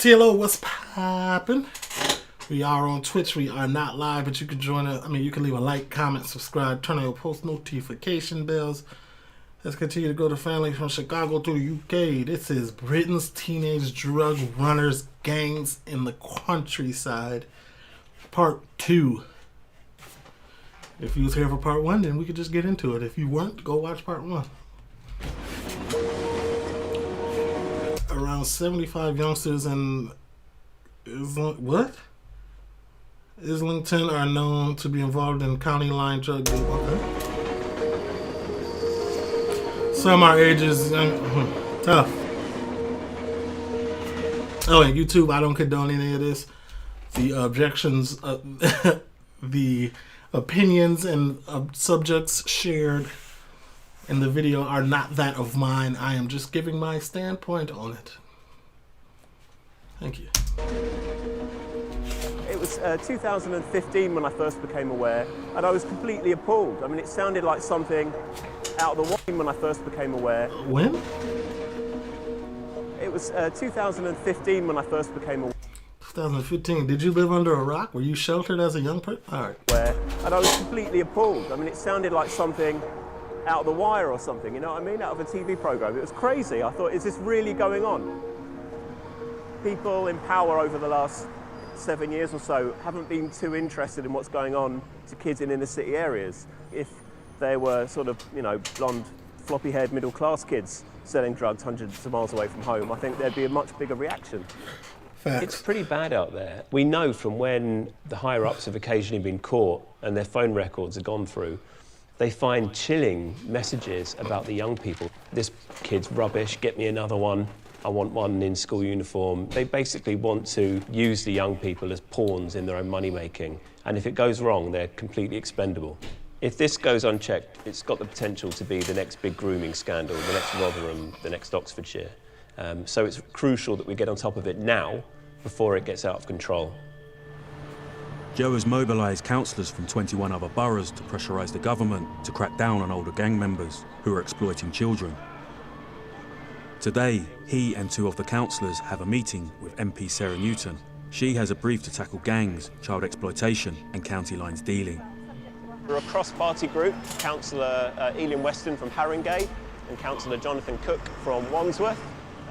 TLO, what's poppin'? We are on Twitch. We are not live, but you can join us. I mean, you can leave a like, comment, subscribe, turn on your post notification bells. Let's continue to go to family from Chicago to the UK. This is Britain's teenage drug runners gangs in the countryside, part 2. If you was here for part 1, then we could just get into it. If you weren't, go watch part 1. Around 75 youngsters in Islington are known to be involved in county line drug deal. Okay. Some are ages tough. Oh, and YouTube, I don't condone any of this. The objections, the opinions and subjects shared in the video are not that of mine. I am just giving my standpoint on it. Thank you. It was 2015 when I first became aware, and I was completely appalled. I mean, it sounded like something out of the way when I first became aware. When? It was 2015 when I first became aware. 2015. Did you live under a rock? Were you sheltered as a young person? All right. And I was completely appalled. I mean, it sounded like something out of The Wire or something, you know what I mean? Out of a TV program. It was crazy. I thought, is this really going on? People in power over the last 7 years or so haven't been too interested in what's going on to kids in inner city areas. If they were sort of, you know, blonde, floppy-haired middle-class kids selling drugs hundreds of miles away from home, I think there'd be a much bigger reaction. Facts. It's pretty bad out there. We know from when the higher-ups have occasionally been caught and their phone records are gone through, they find chilling messages about the young people. This kid's rubbish, get me another one. I want one in school uniform. They basically want to use the young people as pawns in their own money-making. And if it goes wrong, they're completely expendable. If this goes unchecked, it's got the potential to be the next big grooming scandal, the next Rotherham, the next Oxfordshire. So it's crucial that we get on top of it now before it gets out of control. Joe has mobilised councillors from 21 other boroughs to pressurise the government to crack down on older gang members who are exploiting children. Today, he and 2 of the councillors have a meeting with MP Sarah Newton. She has a brief to tackle gangs, child exploitation and county lines dealing. We're a cross-party group, Councillor Elin Weston from Haringey and Councillor Jonathan Cook from Wandsworth,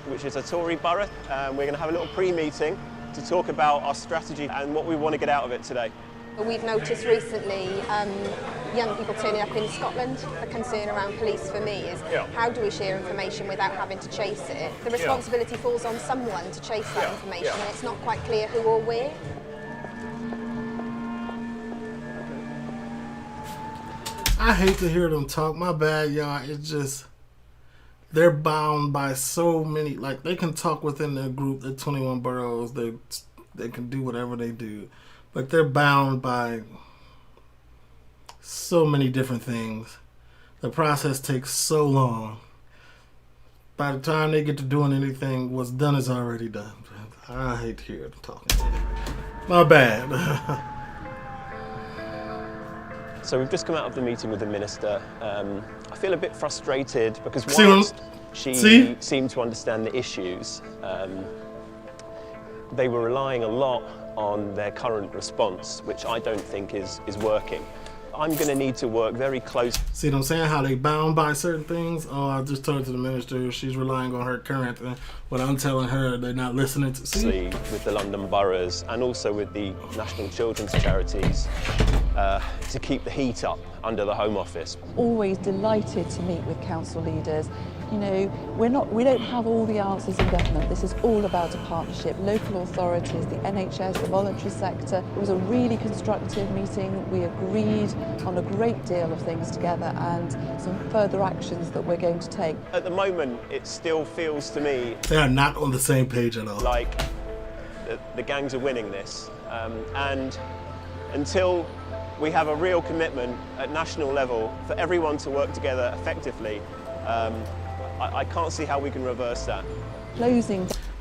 which is a Tory borough. We're going to have a little pre-meeting to talk about our strategy and what we want to get out of it today. We've noticed recently young people turning up in Scotland. The concern around police for me is how do we share information without having to chase it? The responsibility falls on someone to chase that information and it's not quite clear who or where. I hate to hear them talk. My bad, y'all. It's just, they're bound by so many, like, they can talk within their group, the 21 boroughs, they can do whatever they do, but they're bound by so many different things. The process takes so long. By the time they get to doing anything, what's done is already done. I hate to hear them talking. My bad. So we've just come out of the meeting with the Minister. I feel a bit frustrated because whilst she seemed to understand the issues, they were relying a lot on their current response, which I don't think is working. I'm going to need to work very close. See what I'm saying? How they bound by certain things? Oh, I just talked to the minister. She's relying on her current. What I'm telling her, they're not listening to. See? With the London boroughs and also with the national children's charities to keep the heat up under the Home Office. Always delighted to meet with council leaders. You know, we don't have all the answers in government. This is all about a partnership. Local authorities, the NHS, the voluntary sector. It was a really constructive meeting. We agreed on a great deal of things together and some further actions that we're going to take. At the moment, it still feels to me they are not on the same page at all. Like the gangs are winning this, and until we have a real commitment at national level for everyone to work together effectively, I can't see how we can reverse that.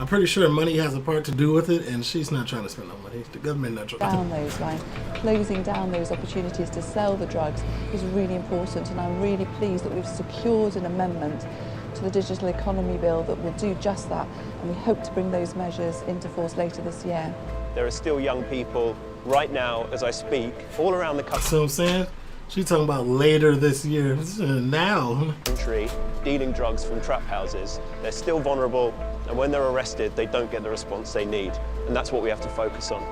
I'm pretty sure money has a part to do with it, and she's not trying to spend no money. The government not trying down those lines, closing down those opportunities to sell the drugs is really important, and I'm really pleased that we've secured an amendment to the digital economy bill that will do just that, and we hope to bring those measures into force later this year. There are still young people right now, as I speak, all around the See what I'm saying? She's talking about later this year. This is now. country dealing drugs from trap houses. They're still vulnerable, and when they're arrested, they don't get the response they need. And that's what we have to focus on.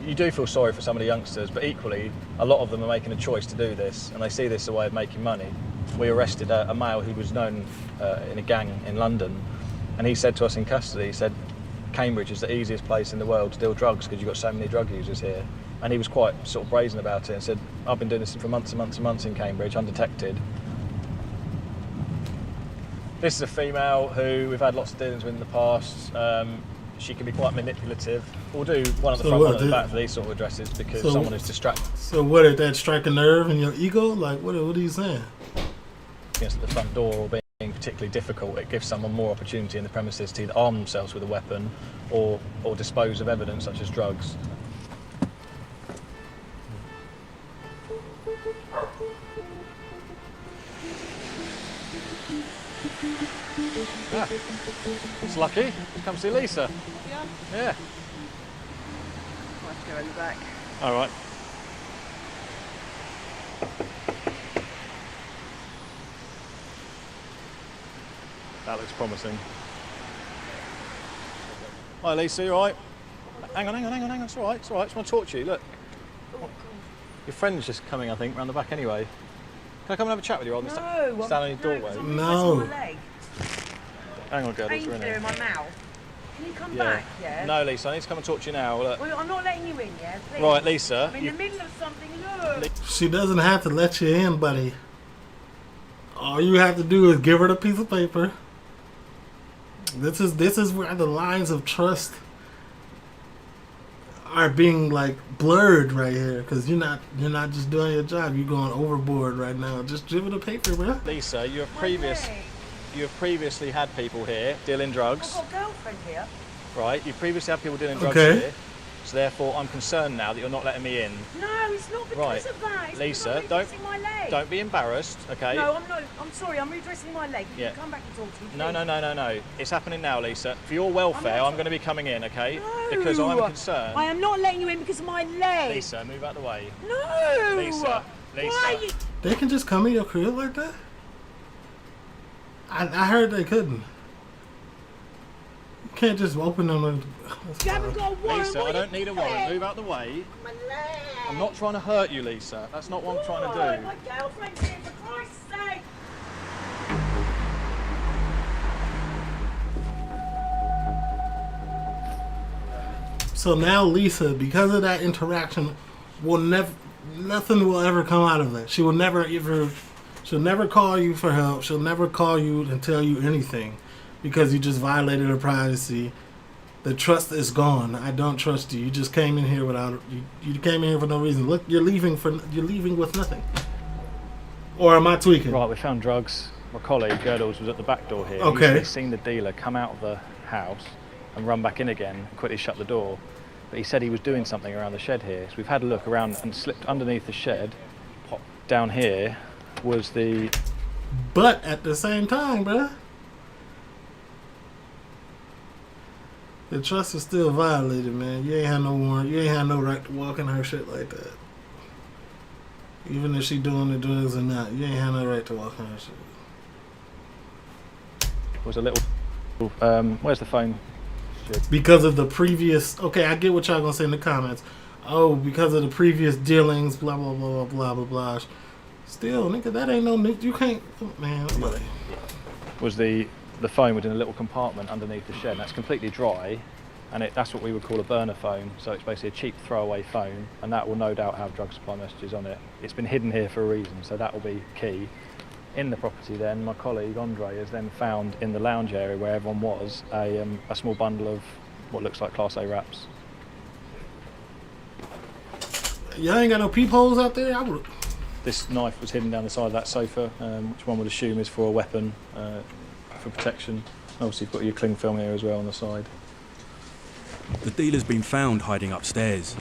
You do feel sorry for some of the youngsters, but equally, a lot of them are making a choice to do this, and they see this as a way of making money. We arrested a male who was known in a gang in London, and he said to us in custody, he said, Cambridge is the easiest place in the world to deal drugs because you've got so many drug users here. And he was quite sort of brazen about it and said, I've been doing this for months and months and months in Cambridge, undetected. This is a female who we've had lots of dealings with in the past. She can be quite manipulative. We'll do one at the front, one at the back for these sort of addresses because someone is distracted. So what, did that strike a nerve in your ego? Like, what are you saying? Against the front door or being particularly difficult, it gives someone more opportunity in the premises to either arm themselves with a weapon or dispose of evidence such as drugs. Ah, it's lucky. Come see Lisa. Yeah. I'll have to go in the back. All right. That looks promising. Hi Lisa, you all right? Hang on, it's all right, it's all right. I just want to talk to you, look. Your friend's just coming, I think, round the back anyway. Can I come and have a chat with you rather than stand on your doorway? No. Hang on, girl, Painkiller in my mouth. Can you come back, yeah? No, Lisa, I need to come and talk to you now. Look. Well, I'm not letting you in, yeah? Please. Right, Lisa. I'm in the middle of something, look. She doesn't have to let you in, buddy. All you have to do is give her the piece of paper. This is where the lines of trust are being like blurred right here, because you're not just doing your job. You're going overboard right now. Just give her the paper, bro. Lisa, you have previously had people here dealing drugs. I've got a girlfriend here. Right, you've previously had people dealing drugs Okay. here. So therefore, I'm concerned now that you're not letting me in. No, it's not because Right. of that. It's Lisa, because I'm redressing my leg. don't be embarrassed, okay? No, I'm not. I'm sorry, I'm redressing my leg. You Yeah. can come back and talk to me. No. It's happening now, Lisa. For your welfare, I'm going to be coming in, okay? No. Because I'm concerned. I am not letting you in because of my leg. Lisa, move out the way. No. Lisa. Why are you... They can just come in your crib like that? I heard they couldn't. You can't just open them and... You haven't got a warrant. Lisa, I don't need a warrant. Move out the way. My leg. I'm not trying to hurt you, Lisa. That's not what I'm trying to do. My girlfriend's here, for Christ's sake. So now Lisa, because of that interaction, nothing will ever come out of that. She'll never call you for help. She'll never call you and tell you anything because you just violated her privacy. The trust is gone. I don't trust you. You just came in here without you came in here for no reason. Look, you're leaving with nothing. Or am I tweaking? Right, we found drugs. My colleague, Girdles, was at the back door here. Okay. He's seen the dealer come out of the house and run back in again, and quickly shut the door. But he said he was doing something around the shed here. So we've had a look around and slipped underneath the shed. Down here was the... But at the same time, bruh, the trust is still violated, man. You ain't had no warrant. You ain't had no right to walk in her shit like that. Even if she doing the drugs or not, you ain't had no right to walk in her shit. Was a little... where's the phone? Because of the previous... Okay, I get what y'all gonna say in the comments. Oh, because of the previous dealings, blah, blah, blah, blah, blah, blah. Still, nigga, that ain't no... You can't... Man, buddy. Was the phone was in a little compartment underneath the shed, and that's completely dry, and that's what we would call a burner phone. So it's basically a cheap throwaway phone, and that will no doubt have drug supply messages on it. It's been hidden here for a reason, so that will be key. In the property then, my colleague Andre has then found in the lounge area where everyone was a small bundle of what looks like Class A wraps. Y'all ain't got no peepholes out there? I would... This knife was hidden down the side of that sofa, which one would assume is for a weapon, for protection. Obviously you've got your cling film here as well on the side. The dealer's been found hiding upstairs.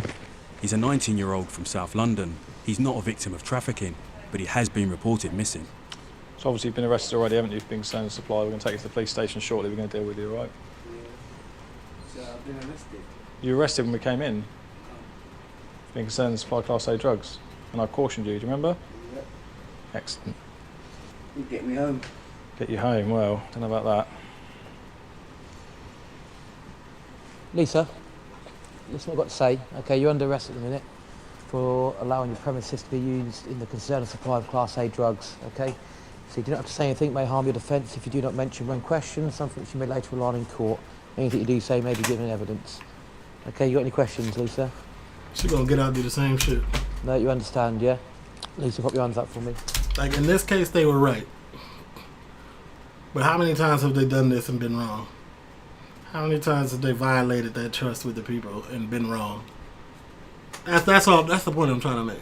He's a 19-year-old from South London. He's not a victim of trafficking, but he has been reported missing. So obviously you've been arrested already, haven't you, for being concerned supply? We're going to take you to the police station shortly. We're going to deal with you, all right? So I've been arrested. You were arrested when we came in. Being concerned supply Class A drugs. And I cautioned you, do you remember? Yeah. Excellent. You get me home. Get you home, well, don't know about that. Lisa, listen what I've got to say. Okay, you're under arrest at the minute for allowing your premises to be used in the concern and supply of Class A drugs, okay? So you do not have to say anything may harm your defence if you do not mention when questioned, something which you may later rely on in court. Anything you do say may be given evidence. Okay, you got any questions, Lisa? She gonna get out and do the same shit. No, you understand, yeah? Lisa, pop your hands up for me. Like, in this case, they were right. But how many times have they done this and been wrong? How many times have they violated that trust with the people and been wrong? That's all. That's the point I'm trying to make.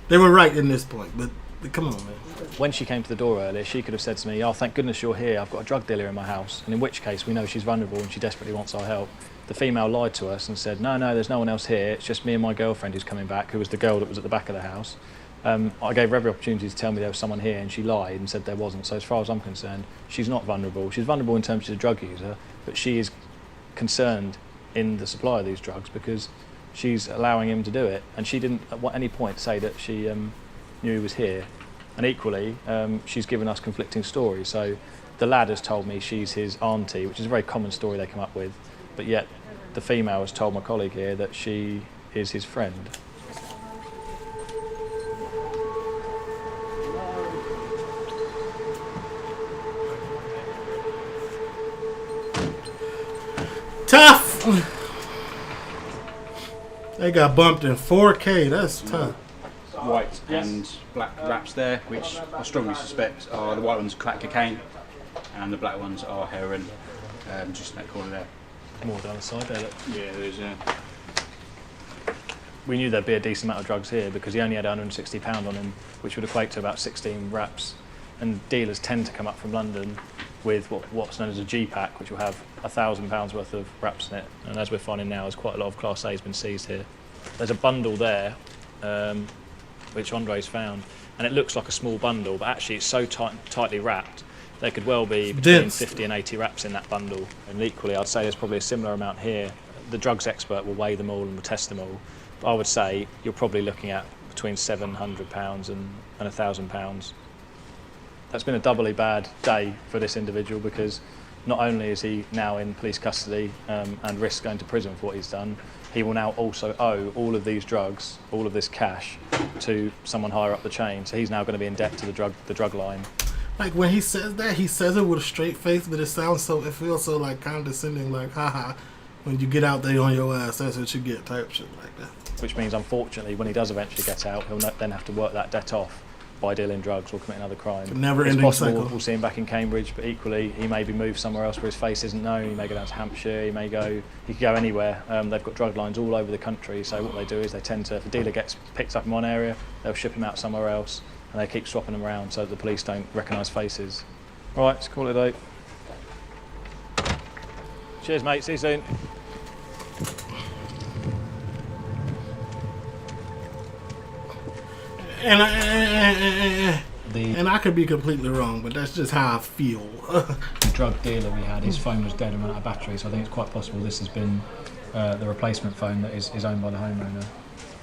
They were right in this point, but come on, man. When she came to the door earlier, she could have said to me, oh, thank goodness you're here, I've got a drug dealer in my house. And in which case, we know she's vulnerable and she desperately wants our help. The female lied to us and said, no, there's no one else here, it's just me and my girlfriend who's coming back, who was the girl that was at the back of the house. I gave her every opportunity to tell me there was someone here, and she lied and said there wasn't. So as far as I'm concerned, she's not vulnerable. She's vulnerable in terms she's a drug user, but she is concerned in the supply of these drugs because she's allowing him to do it. And she didn't at any point say that she knew he was here. And equally, she's given us conflicting stories. So the lad has told me she's his auntie, which is a very common story they come up with, but yet the female has told my colleague here that she is his friend. Tough! They got bumped in 4K, that's tough. White and black wraps there, which I strongly suspect are the white ones crack cocaine and the black ones are heroin, just in that corner there. More down the side there, look. Yeah, there is, yeah. We knew there'd be a decent amount of drugs here because he only had £160 on him, which would equate to about 16 wraps. And dealers tend to come up from London with what's known as a G-pack, which will have £1,000 worth of wraps in it. And as we're finding now, there's quite a lot of Class A has been seized here. There's a bundle there, which Andre's found, and it looks like a small bundle, but actually it's so tightly wrapped, there could well be between 50 and 80 wraps in that bundle. And equally, I'd say there's probably a similar amount here. The drugs expert will weigh them all and will test them all. But I would say you're probably looking at between £700 and £1,000. That's been a doubly bad day for this individual because not only is he now in police custody and risks going to prison for what he's done, he will now also owe all of these drugs, all of this cash, to someone higher up the chain. So he's now going to be in debt to the drug line. Like when he says that, he says it with a straight face, but it feels so like condescending, like haha. When you get out there on your ass, that's what you get, type shit like that. Which means, unfortunately, when he does eventually get out, he'll then have to work that debt off by dealing drugs or committing another crime. Never-ending it's possible cycle. We'll see him back in Cambridge, but equally he may be moved somewhere else where his face isn't known. He may go down to Hampshire. He could go anywhere. They've got drug lines all over the country. So what they do is they tend to, if a dealer gets picked up in one area, they'll ship him out somewhere else, and they keep swapping them around so that the police don't recognise faces. All right, let's call it a day. Cheers, mate. See you soon. And I could be completely wrong, but that's just how I feel. The drug dealer we had, his phone was dead and ran out of battery, so I think it's quite possible this has been the replacement phone that is owned by the homeowner.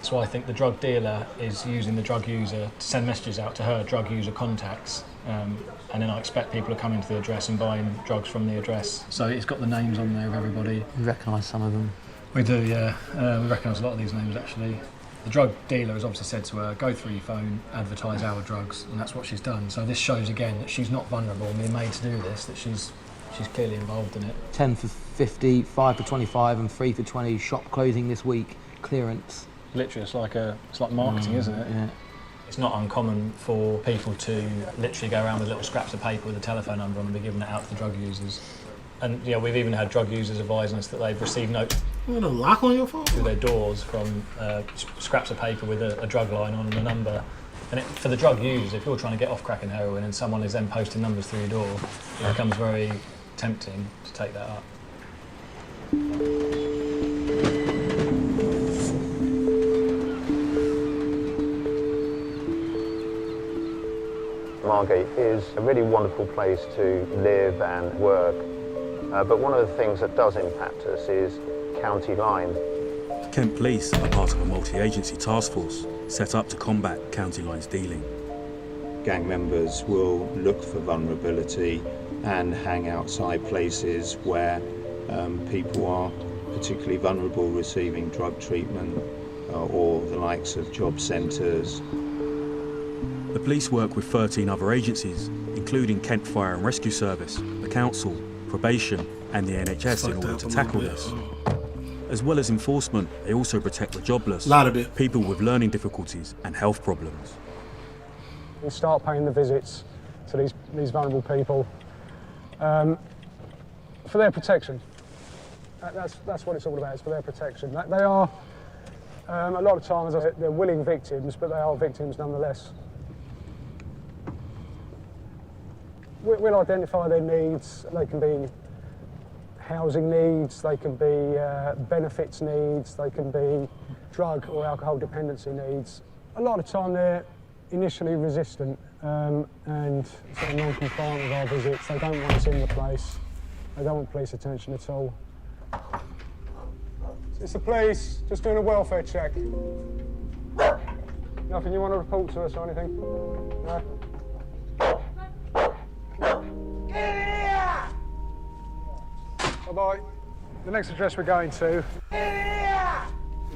So I think the drug dealer is using the drug user to send messages out to her drug user contacts, and then I expect people to come into the address and buying drugs from the address. So it's got the names on there of everybody. You recognise some of them? We do, yeah. We recognise a lot of these names actually. The drug dealer has obviously said to her, go through your phone, advertise our drugs, and that's what she's done. So this shows again that she's not vulnerable and being made to do this, that she's clearly involved in it. 10 for 50, 5 for 25 and 3 for 20 shop closing this week, clearance. Literally, it's like marketing, isn't it? Yeah. It's not uncommon for people to literally go around with little scraps of paper with a telephone number on and be giving it out to the drug users. And yeah, we've even had drug users advising us that they've received notes You got a lock on your phone? through their doors from scraps of paper with a drug line on and a number. And for the drug users, if you're trying to get off crack and heroin and someone is then posting numbers through your door, it becomes very tempting to take that up. Margate is a really wonderful place to live and work, but one of the things that does impact us is county line. Kent Police are part of a multi-agency task force set up to combat county lines dealing. Gang members will look for vulnerability and hang outside places where people are particularly vulnerable, receiving drug treatment or the likes of job centres. The police work with 13 other agencies, including Kent Fire and Rescue Service, the council, probation and the NHS in order to tackle this. As well as enforcement, they also protect the jobless, people with learning difficulties and health problems. We start paying the visits to these vulnerable people for their protection. That's what it's all about, it's for their protection. They are, a lot of times, they're willing victims, but they are victims nonetheless. We'll identify their needs. They can be housing needs, they can be benefits needs, they can be drug or alcohol dependency needs. A lot of time they're initially resistant and sort of non-compliant with our visits. They don't want us in the place. They don't want police attention at all. It's the police, just doing a welfare check. Nothing you want to report to us or anything? No? Bye-bye. The next address we're going to...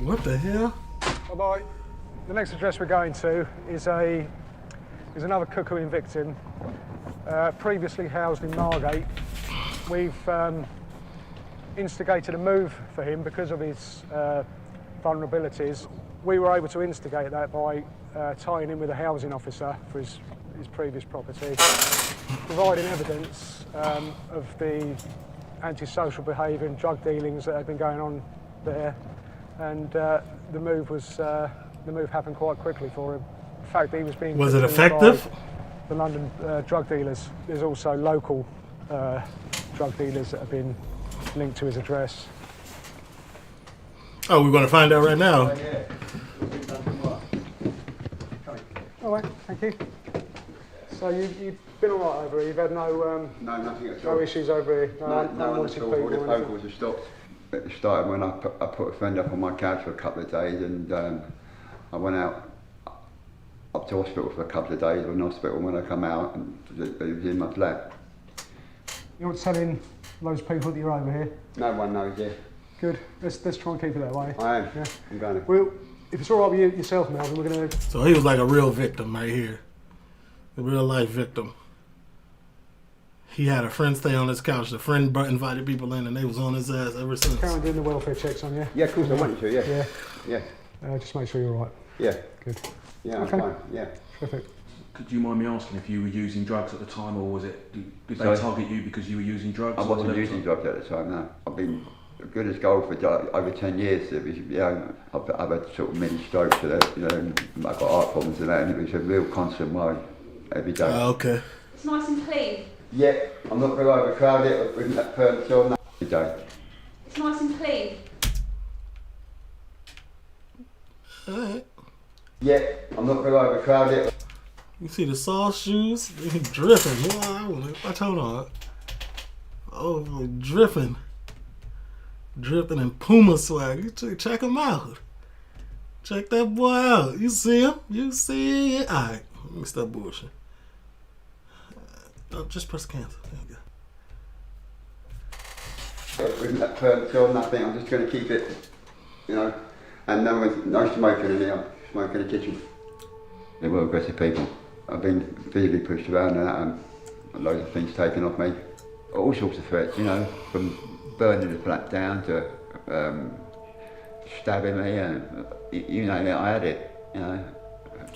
What the hell? Bye-bye. The next address we're going to is another cuckooing victim, previously housed in Margate. We've instigated a move for him because of his vulnerabilities. We were able to instigate that by tying in with a housing officer for his previous property, providing evidence of the antisocial behaviour and drug dealings that had been going on there, and the move happened quite quickly for him. In fact, he was being... Was it effective? By the London drug dealers. There's also local drug dealers that have been linked to his address. Oh, we're going to find out right now. All right, thank you. So you've been all right over here? You've had no nothing at all. No issues over here? No, no at all. All the phone calls have stopped. It started when I put a friend up on my couch for a couple of days, and I went out up to hospital for a couple of days. I was in hospital. When I come out, and it was in my flat. You're not telling those people that you're over here? No one knows yet. Good. Let's try and keep it that way. I am. Yeah. I'm going to. Well, if it's all right with you yourself, Melvin, we're going to... So he was like a real victim right here. A real life victim. He had a friend stay on his couch. The friend invited people in and they was on his ass ever since. Carry on doing the welfare checks on you? Yeah, of course I want you to, yeah. Yeah. Just make sure you're all right. Yeah. Good. Yeah, okay. I'm fine, yeah. Terrific. Could you mind me asking if you were using drugs at the time, or was it, did they Sorry? target you because you were using drugs? I wasn't using drugs at the time, no. I've been good as gold for over 10 years. It was, you know, I've had sort of many strokes, you know, and I've got heart problems and that, and it was a real constant worry every day. Okay. It's nice and clean. Yeah, I'm not very overcrowded with that furniture on that every day. It's nice and clean. Alright. Yeah, I'm not very overcrowded. You see the sauce shoes? They dripping. Watch, hold on. Oh, dripping. Dripping in Puma swag. You check him out. Check that boy out. You see him? You see it? Alright, let me stop bullshit. Oh, just press cancel. There you go. With that furniture on that thing, I'm just going to keep it, you know, and no smoking in here. I'm smoking in the kitchen. They were aggressive people. I've been physically pushed around and that, and loads of things taken off me. All sorts of threats, you know, from burning the flat down to stabbing me, and you know, I had it, you know,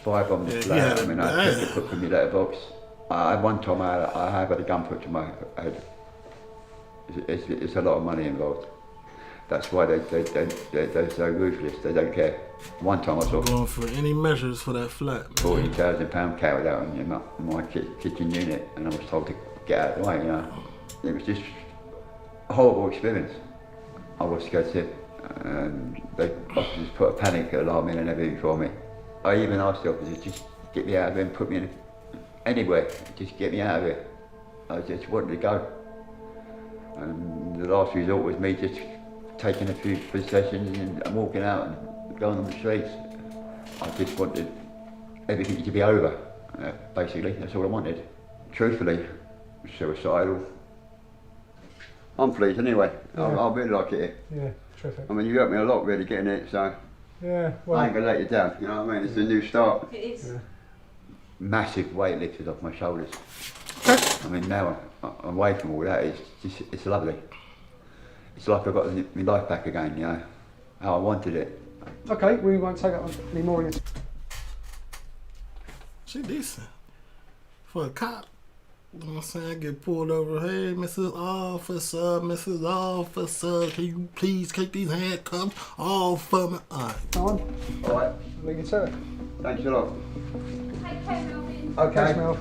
5 on the flat. I mean, I took it put from my letterbox. One time I have had a gun put to my head. It's a lot of money involved. That's why they're so ruthless. They don't care. One time I saw going for any measures for that flat. £40,000 carried out in my kitchen unit, and I was told to get out of the way. You know, it was just a horrible experience. I was scared sick, and they officers put a panic alarm in and everything for me. I even asked the officers, just get me out of here and put me in anywhere, just get me out of here. I just wanted to go. And the last resort was me just taking a few possessions and walking out and going on the streets. I just wanted everything to be over, basically, that's all I wanted. Truthfully, suicidal. I'm pleased anyway, Yeah. I really like it here. Yeah, terrific. I mean, you helped me a lot really getting it, so Yeah, well, I ain't gonna let you down, you know what I mean? It's a new start. It is. Yeah. Massive weight lifted off my shoulders. I mean, now I'm away from all that, it's lovely. It's like I've got my life back again, you know, how I wanted it. Okay, we won't take up any more of your She decent. For a cop, you know what I'm saying? Get pulled over. Hey, Mrs. Officer, can you please take these handcuffs off of me? Alright. time. Alright, Leave you to it. thanks a lot. Take care, Melvin. Okay. Thanks, Mel.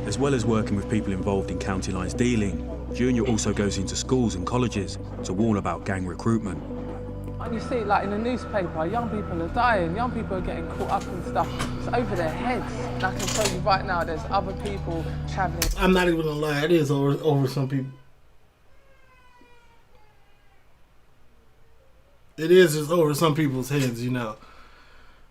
As well as working with people involved in county lines dealing, Junior also goes into schools and colleges to warn about gang recruitment. And you see, like in the newspaper, young people are dying, young people are getting caught up in stuff. It's over their heads. And I can tell you right now, there's other people travelling. I'm not even gonna lie, it is over some people. It is just over some people's heads, you know.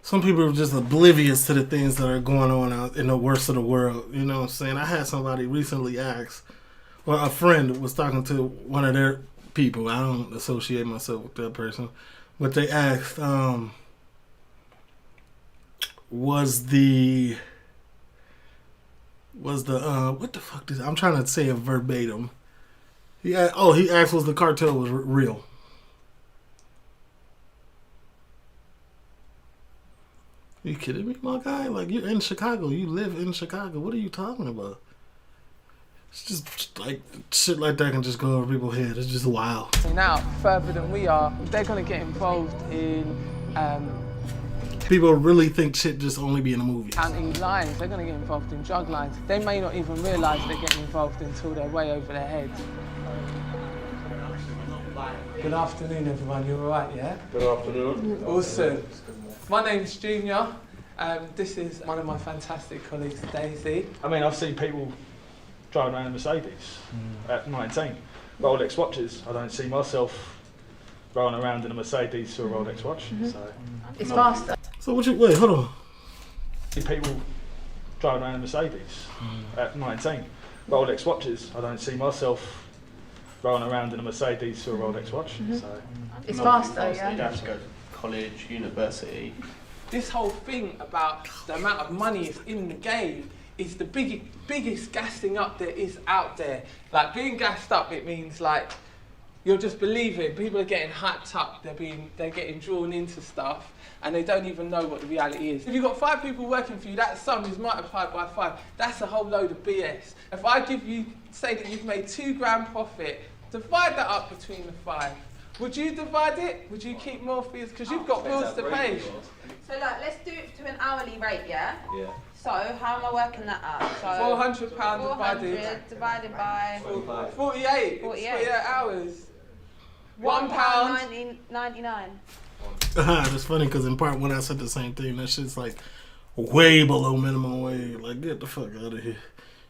Some people are just oblivious to the things that are going on out in the worst of the world. You know what I'm saying? I had somebody recently ask, or a friend was talking to one of their people. I don't associate myself with that person. But they asked, was the what the fuck did I'm trying to say it verbatim. He asked was the cartel was real. Are you kidding me, my guy? Like, you're in Chicago. You live in Chicago. What are you talking about? It's just like shit like that can just go over people's head. It's just wild. Now, further than we are, they're going to get involved in people really think shit just only be in the movies. county lines. They're going to get involved in drug lines. They may not even realise they're getting involved until they're way over their heads. Good afternoon, everyone. You all right, yeah? Good afternoon. Awesome. My name's Junior. This is one of my fantastic colleagues, Daisy. I mean, I've seen people driving around in Mercedes at 19, Rolex watches. I don't see myself rolling around in a Mercedes or a Rolex watch. So It's faster. So wait, hold on. People driving around in Mercedes at 19, Rolex watches. I don't see myself rolling around in a Mercedes or a Rolex watch. So It's faster, yeah. You have to go to college, university. This whole thing about the amount of money is in the game is the biggest gassing up there is out there. Like, being gassed up, it means like you're just believing. People are getting hyped up. They're getting drawn into stuff, and they don't even know what the reality is. If you've got 5 people working for you, that sum is multiplied by 5. That's a whole load of BS. If I give you, say that you've made £2 profit, divide that up between the 5. Would you divide it? Would you keep more for you? Because you've got bills to pay. So like, let's do it to an hourly rate, yeah? Yeah. So how am I working that out? So £400 divided by 48. 48 hours. £1. £1.99. It's funny because in part 1 I said the same thing. That shit's like way below minimum wage. Like, get the fuck out of here.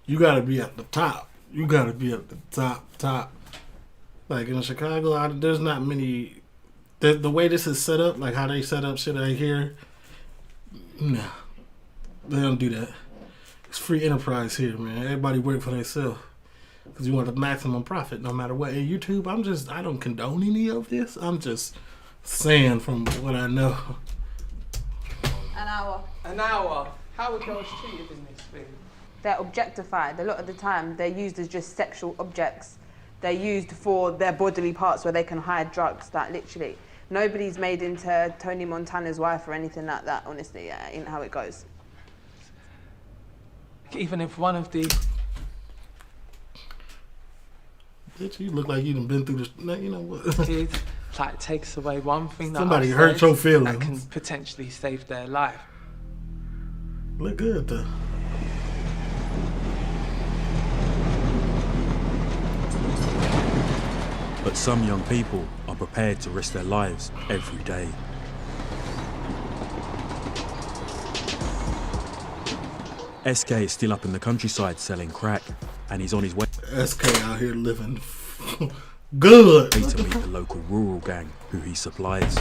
You gotta be at the top. You gotta be at the top. Like in Chicago, there's not many. The way this is set up, like how they set up shit out here, nah, they don't do that. It's free enterprise here, man. Everybody work for themselves because you want the maximum profit, no matter what. In YouTube, I don't condone any of this. I'm just saying from what I know. An hour. An hour. How are girls treated in this thing? They're objectified. A lot of the time, they're used as just sexual objects. They're used for their bodily parts where they can hide drugs. That literally, nobody's made into Tony Montana's wife or anything like that. Honestly, yeah, ain't how it goes. Even if one of the Bitch, you look like you done been through this. You know what? kids like takes away one thing that Somebody I hurt said your feelings. that can potentially save their life. Look good though. But some young people are prepared to risk their lives every day. SK is still up in the countryside selling crack, and he's on his way SK out here living good to meet the local rural gang who he supplies.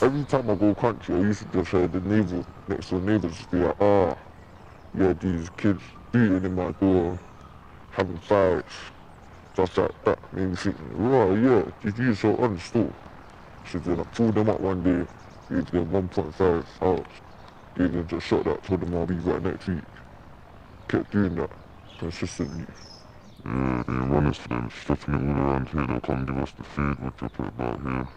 Every time I go country, I used to just hear the neighbours, next door neighbours just be like, yeah, these kids beating in my door, having fights, stuff like that. Made me think, right, yeah, these youths are on the store. So then I pulled them up one day, gave them 1.5 hours, gave them just shot that, told them I'll be back next week. Kept doing that consistently. Yeah, they run us for them, stopping it all around here, they'll come give us the food, we'll drop it about here.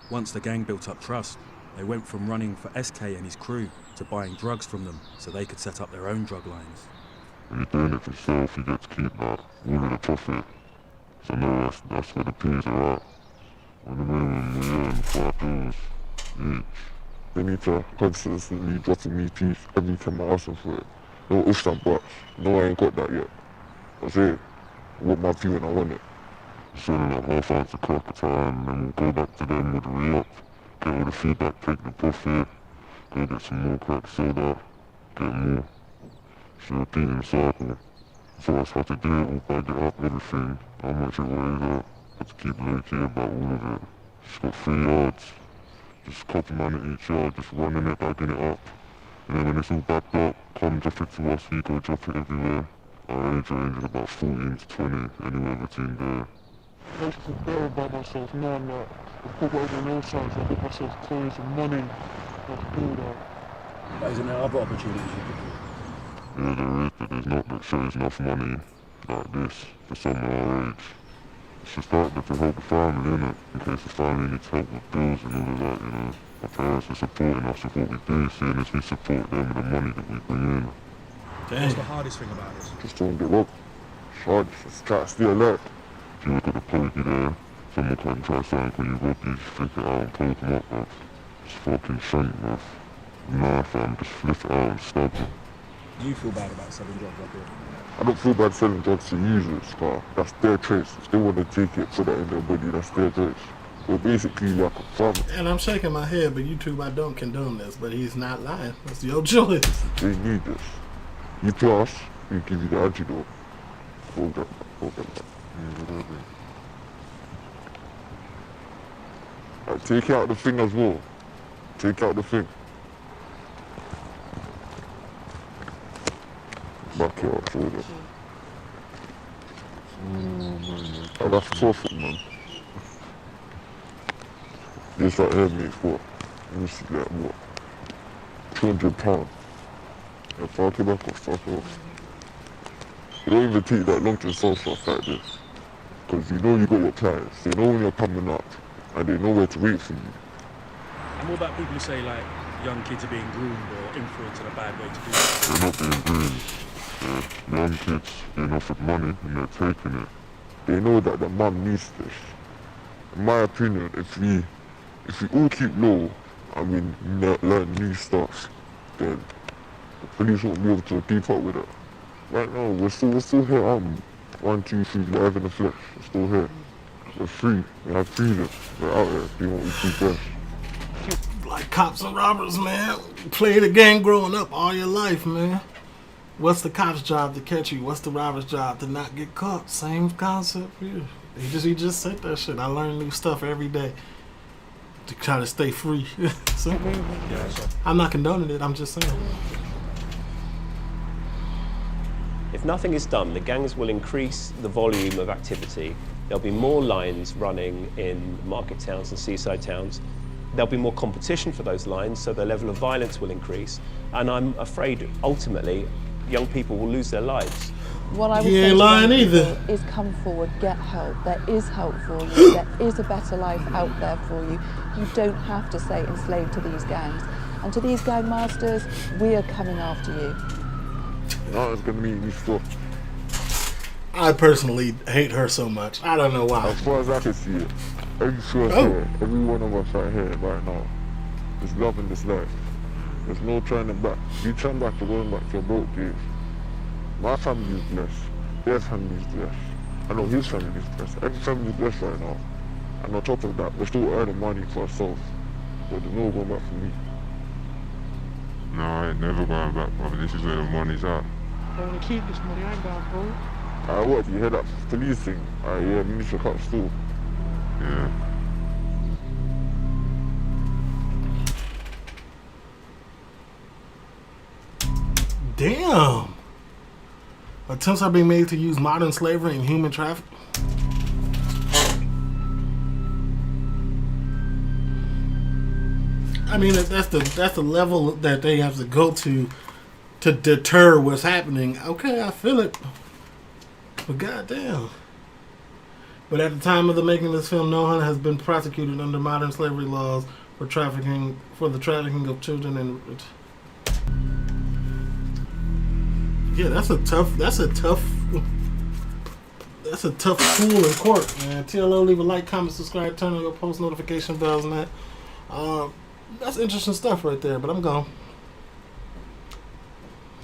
Once the gang built up trust, they went from running for SK and his crew to buying drugs from them so they could set up their own drug lines. When you're doing it for yourself, you get to keep that, all of the profit. So no, that's where the peas are at. On the minimum, we earn $5 each. They need to consistently dropping me peas every time I ask them for it. No ifs and buts. No, I ain't got that yet. That's it. I want my pea when I want it. Selling like half ounce of crack at a time, and then we'll go back to them with a re-up, get all the feedback, take the profit, go get some more crack soda, get more. So repeating the cycle. So I started to do it, all bag it up, everything, how much it weighs up, had to keep low key about all of it. Just got 3 yards, just a couple man at each yard, just running it, bagging it up. And then when it's all backed up, come drop it to us, we go drop it everywhere. Our age range is about 14 to 20, anywhere between there. I used to feel better about myself now, I'm like, I put whatever no chance, I get myself toys and money, I can do that. But isn't there other opportunities you could do? Yeah, there is, but there's not enough money like this for someone our age. It's just like that to help the family, innit? In case the family needs help with bills and all of that, you know. My parents are supporting us with what we do, seeing as we support them with the money that we bring in. What's the hardest thing about this? Just don't give up. It's hard, just try to stay alert. If you look at the pokey there, someone can try something when you rob these, flick it out and poke them up, bruv. It's fucking shank, bruv. Nah, fam, just flip it out and stab them. Do you feel bad about selling drugs up here? I don't feel bad selling drugs to users, but that's their choice. If they want to take it, put that in their body, that's their choice. We're basically like a farmer. And I'm shaking my head, but YouTube, I don't condone this, but he's not lying. That's your choice. They need this. You plus, we give you the antidote. Hold up. Right, take out the thing as well. Take out the thing. Back it up, hold it. Oh, that's profit, man. This right here makes what? Let me see that, what? £200. Yeah, fuck it back off, fuck it off. You don't even take that long to sell stuff like this. Because you know you got your clients, they know when you're coming up, and they know where to wait for you. And what about people who say like young kids are being groomed or influenced in a bad way to do that? They're not being groomed. Young kids being offered money and they're taking it. They know that the mum needs this. In my opinion, if we all keep low and we learn new stuff, then the police won't be able to keep up with it. Right now, we're still here. 1, 2, 3, live in the flesh. We're still here. We're free. We have freedom. We're out here doing what we do best. Like cops and robbers, man. Play the game growing up all your life, man. What's the cop's job? To catch you. What's the robber's job? To not get caught. Same concept for you. He just said that shit. I learn new stuff every day to try to stay free. So, I'm not condoning it. I'm just saying. If nothing is done, the gangs will increase the volume of activity. There'll be more lines running in market towns and seaside towns. There'll be more competition for those lines, so the level of violence will increase. And I'm afraid, ultimately, young people will lose their lives. What I would say to young people is come forward, get help. There is help for you. There is a better life out there for you. You don't have to stay enslaved to these gangs. And to these gang masters, we are coming after you. No, it's gonna be me stuff. I personally hate her so much. I don't know why. As far as I can see it, every one of us right here, right now, is loving this life. There's no turning back. You turn back to going back to your broke days. My family is blessed. Their family is blessed. I know his family is blessed. Every family is blessed right now. And on top of that, we're still earning money for ourselves. But there's no going back for me. No, I ain't never going back, brother. This is where the money's at. I want to keep this money, I ain't going for it. What? You hear that police thing? Yeah, Minister Cup still. Yeah. Damn. Attempts are being made to use modern slavery and human trafficking. I mean, that's the level that they have to go to deter what's happening. Okay, I feel it. But goddamn. But at the time of the making of this film, no one has been prosecuted under modern slavery laws for the trafficking of children and. Yeah, that's a tough fool in court, man. TLO, leave a like, comment, subscribe, turn on your post notification bells and that. That's interesting stuff right there, but I'm gone.